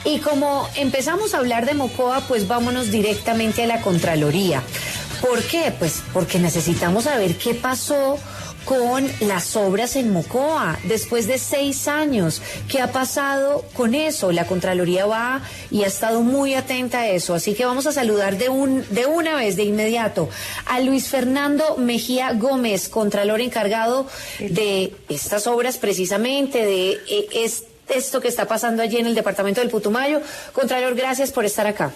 Y como empezamos a hablar de Mocoa, pues vámonos directamente a la Contraloría. ¿Por qué? Pues porque necesitamos saber qué pasó con las obras en Mocoa después de 6 años. ¿Qué ha pasado con eso? La Contraloría va y ha estado muy atenta a eso, así que vamos a saludar de una vez, de inmediato, a Luis Fernando Mejía Gómez, Contralor encargado de estas obras precisamente, de esto que está pasando allí en el departamento del Putumayo. Contralor, gracias por estar acá.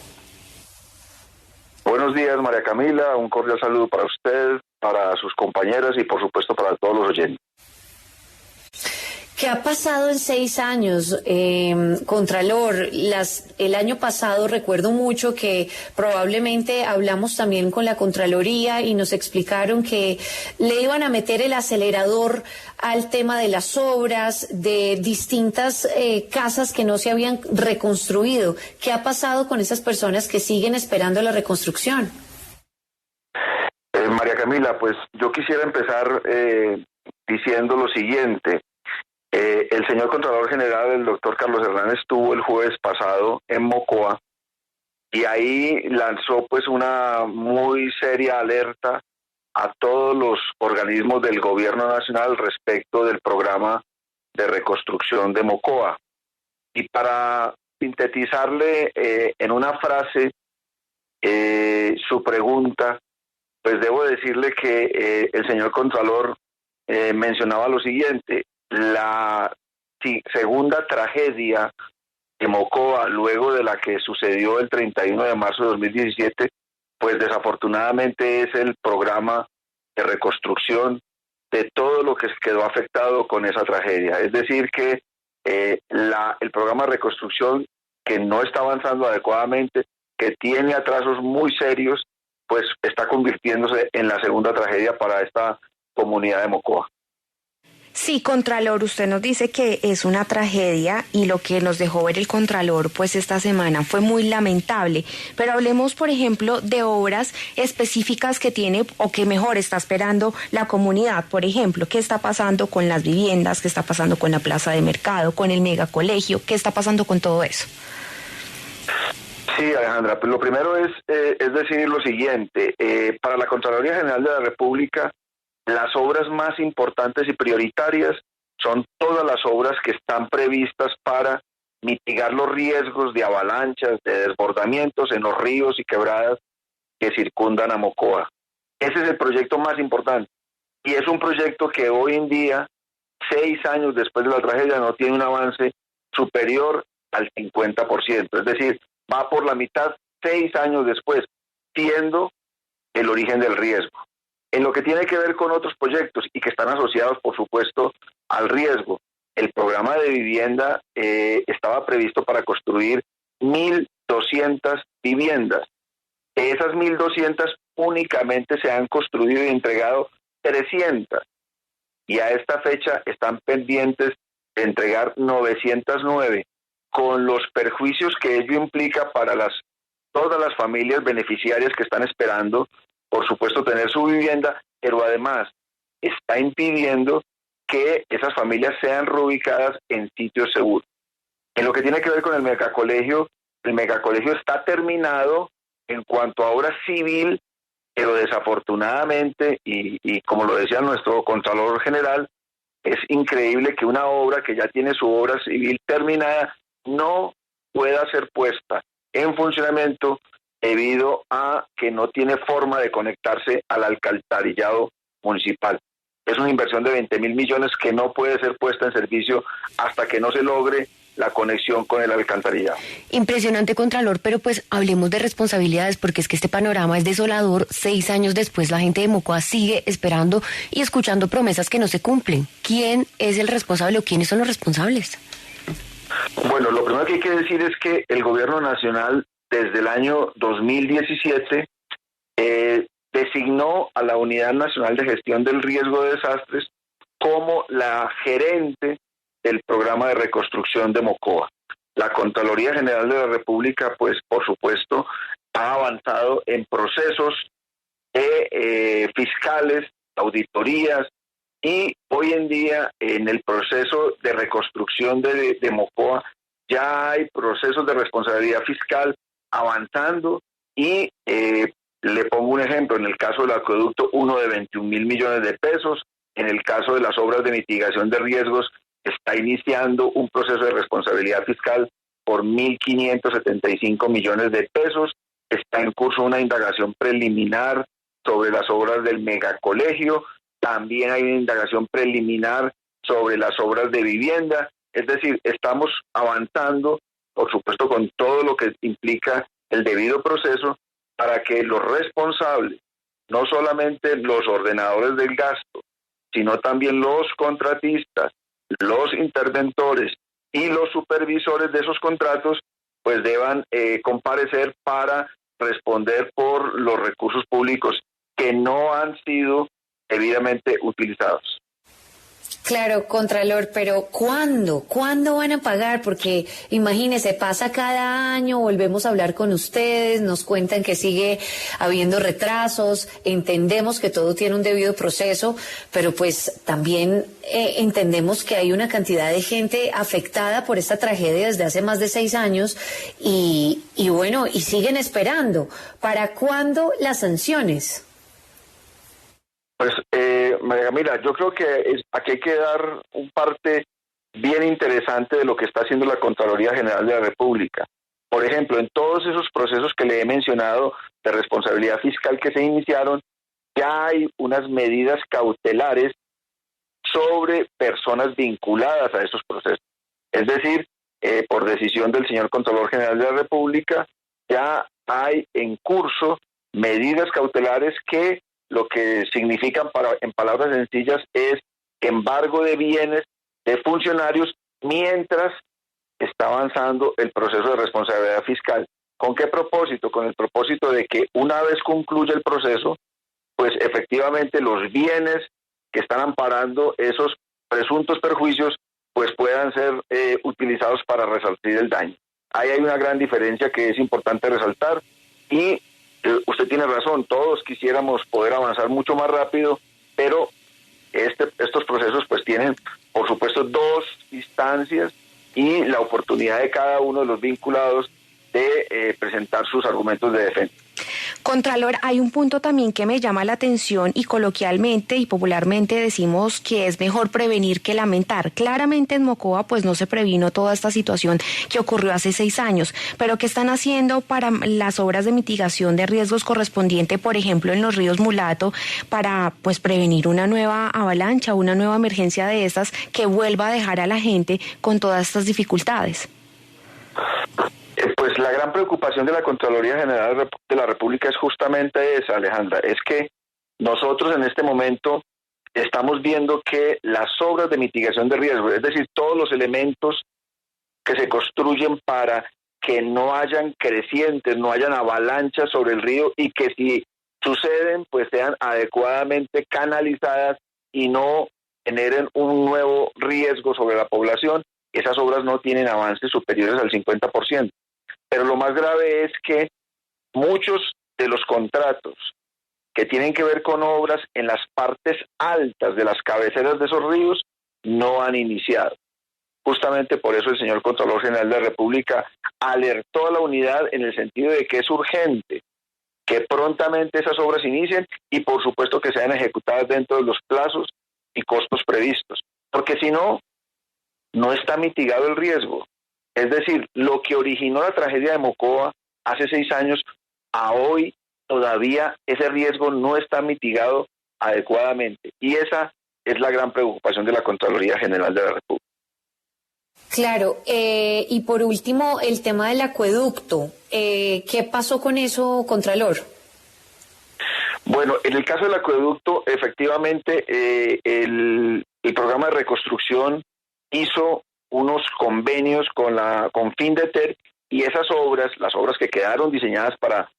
Buenos días, María Camila, un cordial saludo para usted, para sus compañeras y por supuesto para todos los oyentes. ¿Qué ha pasado en 6 años, Contralor? El año pasado recuerdo mucho que probablemente hablamos también con la Contraloría y nos explicaron que le iban a meter el acelerador al tema de las obras, de distintas casas que no se habían reconstruido. ¿Qué ha pasado con esas personas que siguen esperando la reconstrucción? María Camila, pues yo quisiera empezar diciendo lo siguiente. El señor Contralor General, el doctor Carlos Hernández, estuvo el jueves pasado en Mocoa y ahí lanzó pues una muy seria alerta a todos los organismos del gobierno nacional respecto del programa de reconstrucción de Mocoa. Y para sintetizarle en una frase su pregunta, pues debo decirle que el señor Contralor mencionaba lo siguiente: la segunda tragedia de Mocoa, luego de la que sucedió el 31 de marzo de 2017, pues desafortunadamente es el programa de reconstrucción de todo lo que quedó afectado con esa tragedia. Es decir que el programa de reconstrucción, que no está avanzando adecuadamente, que tiene atrasos muy serios, pues está convirtiéndose en la segunda tragedia para esta comunidad de Mocoa. Sí, Contralor, usted nos dice que es una tragedia y lo que nos dejó ver el Contralor pues esta semana fue muy lamentable, pero hablemos por ejemplo de obras específicas que tiene o que mejor está esperando la comunidad. Por ejemplo, ¿qué está pasando con las viviendas? ¿Qué está pasando con la plaza de mercado? ¿Con el megacolegio? ¿Qué está pasando con todo eso? Sí, Alejandra, pues lo primero es decir lo siguiente: para la Contraloría General de la República, las obras más importantes y prioritarias son todas las obras que están previstas para mitigar los riesgos de avalanchas, de desbordamientos en los ríos y quebradas que circundan a Mocoa. Ese es el proyecto más importante y es un proyecto que hoy en día, 6 años después de la tragedia, no tiene un avance superior al 50%, es decir, va por la mitad 6 años después, siendo el origen del riesgo. En lo que tiene que ver con otros proyectos y que están asociados, por supuesto, al riesgo, el programa de vivienda estaba previsto para construir 1.200 viviendas. De esas 1.200 únicamente se han construido y entregado 300. Y a esta fecha están pendientes de entregar 909, con los perjuicios que ello implica para todas las familias beneficiarias que están esperando, por supuesto, tener su vivienda, pero además está impidiendo que esas familias sean reubicadas en sitios seguros. En lo que tiene que ver con el megacolegio está terminado en cuanto a obra civil, pero desafortunadamente, y como lo decía nuestro Contralor General, es increíble que una obra que ya tiene su obra civil terminada no pueda ser puesta en funcionamiento debido a que no tiene forma de conectarse al alcantarillado municipal. Es una inversión de 20.000 millones que no puede ser puesta en servicio hasta que no se logre la conexión con el alcantarillado. Impresionante, Contralor, pero pues hablemos de responsabilidades, porque es que este panorama es desolador. 6 años después la gente de Mocoa sigue esperando y escuchando promesas que no se cumplen. ¿Quién es el responsable o quiénes son los responsables? Bueno, lo primero que hay que decir es que el gobierno nacional desde el año 2017 designó a la Unidad Nacional de Gestión del Riesgo de Desastres como la gerente del programa de reconstrucción de Mocoa. La Contraloría General de la República, pues por supuesto, ha avanzado en procesos de fiscales, auditorías, y hoy en día en el proceso de reconstrucción de Mocoa ya hay procesos de responsabilidad fiscal avanzando y le pongo un ejemplo, en el caso del acueducto, uno de 21.000 millones de pesos, en el caso de las obras de mitigación de riesgos, está iniciando un proceso de responsabilidad fiscal por 1.575 millones de pesos, está en curso una indagación preliminar sobre las obras del megacolegio, también hay una indagación preliminar sobre las obras de vivienda, es decir, estamos avanzando, por supuesto, con todo lo que implica el debido proceso para que los responsables, no solamente los ordenadores del gasto, sino también los contratistas, los interventores y los supervisores de esos contratos, pues deban comparecer para responder por los recursos públicos que no han sido debidamente utilizados. Claro, Contralor, pero ¿cuándo? ¿Cuándo van a pagar? Porque imagínese, pasa cada año, volvemos a hablar con ustedes, nos cuentan que sigue habiendo retrasos, entendemos que todo tiene un debido proceso, pero pues también entendemos que hay una cantidad de gente afectada por esta tragedia desde hace más de 6 años y bueno, y siguen esperando. ¿Para cuándo las sanciones? Pues, María Camila, yo creo que aquí hay que dar un parte bien interesante de lo que está haciendo la Contraloría General de la República. Por ejemplo, en todos esos procesos que le he mencionado de responsabilidad fiscal que se iniciaron, ya hay unas medidas cautelares sobre personas vinculadas a esos procesos. Es decir, por decisión del señor Contralor General de la República, ya hay en curso medidas cautelares que lo que significan, en palabras sencillas, es embargo de bienes de funcionarios mientras está avanzando el proceso de responsabilidad fiscal. ¿Con qué propósito? Con el propósito de que una vez concluya el proceso, pues efectivamente los bienes que están amparando esos presuntos perjuicios, pues puedan ser utilizados para resarcir el daño. Ahí hay una gran diferencia que es importante resaltar y usted tiene razón, todos quisiéramos poder avanzar mucho más rápido, pero estos procesos pues tienen, por supuesto, 2 instancias y la oportunidad de cada uno de los vinculados de presentar sus argumentos de defensa. Contralor, hay un punto también que me llama la atención y coloquialmente y popularmente decimos que es mejor prevenir que lamentar. Claramente en Mocoa pues no se previno toda esta situación que ocurrió hace 6 años, pero ¿qué están haciendo para las obras de mitigación de riesgos correspondiente, por ejemplo, en los ríos Mulato, para pues prevenir una nueva avalancha, una nueva emergencia de estas que vuelva a dejar a la gente con todas estas dificultades? Pues la gran preocupación de la Contraloría General de la República es justamente esa, Alejandra, es que nosotros en este momento estamos viendo que las obras de mitigación de riesgo, es decir, todos los elementos que se construyen para que no hayan crecientes, no hayan avalanchas sobre el río y que si suceden, pues sean adecuadamente canalizadas y no generen un nuevo riesgo sobre la población, esas obras no tienen avances superiores al 50%. Pero lo más grave es que muchos de los contratos que tienen que ver con obras en las partes altas de las cabeceras de esos ríos no han iniciado. Justamente por eso el señor Contralor General de la República alertó a la unidad en el sentido de que es urgente que prontamente esas obras inicien y por supuesto que sean ejecutadas dentro de los plazos y costos previstos. Porque si no, no está mitigado el riesgo. Es decir, lo que originó la tragedia de Mocoa hace 6 años, a hoy todavía ese riesgo no está mitigado adecuadamente. Y esa es la gran preocupación de la Contraloría General de la República. Claro, y por último, el tema del acueducto. ¿Qué pasó con eso, Contralor? Bueno, en el caso del acueducto, efectivamente, el programa de reconstrucción hizo unos convenios con Findeter y esas obras, las obras que quedaron diseñadas para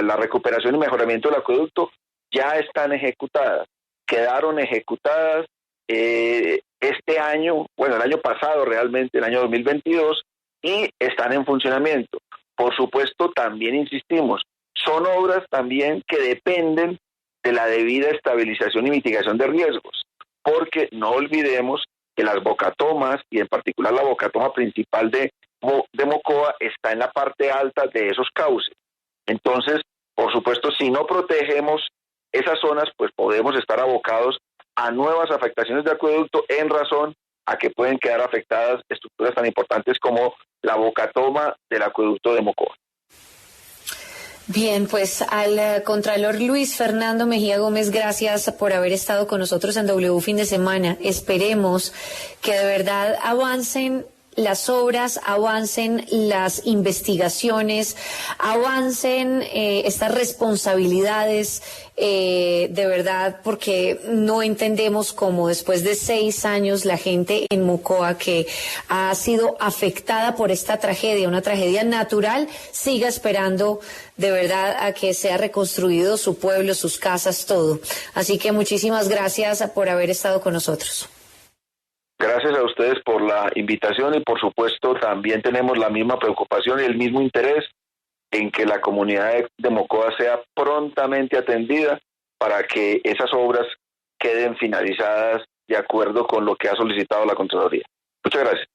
la recuperación y mejoramiento del acueducto, ya están ejecutadas. Quedaron ejecutadas este año, bueno, el año pasado realmente, el año 2022, y están en funcionamiento. Por supuesto, también insistimos, son obras también que dependen de la debida estabilización y mitigación de riesgos, porque no olvidemos que las bocatomas, y en particular la bocatoma principal de Mocoa, está en la parte alta de esos cauces. Entonces, por supuesto, si no protegemos esas zonas, pues podemos estar abocados a nuevas afectaciones de acueducto en razón a que pueden quedar afectadas estructuras tan importantes como la bocatoma del acueducto de Mocoa. Bien, pues al Contralor Luis Fernando Mejía Gómez, gracias por haber estado con nosotros en W Fin de Semana. Esperemos que de verdad avancen las obras, avancen las investigaciones, avancen estas responsabilidades, de verdad, porque no entendemos cómo después de 6 años la gente en Mocoa que ha sido afectada por esta tragedia, una tragedia natural, siga esperando de verdad a que sea reconstruido su pueblo, sus casas, todo. Así que muchísimas gracias por haber estado con nosotros. Gracias a ustedes por la invitación y por supuesto también tenemos la misma preocupación y el mismo interés en que la comunidad de Mocoa sea prontamente atendida para que esas obras queden finalizadas de acuerdo con lo que ha solicitado la Contraloría. Muchas gracias.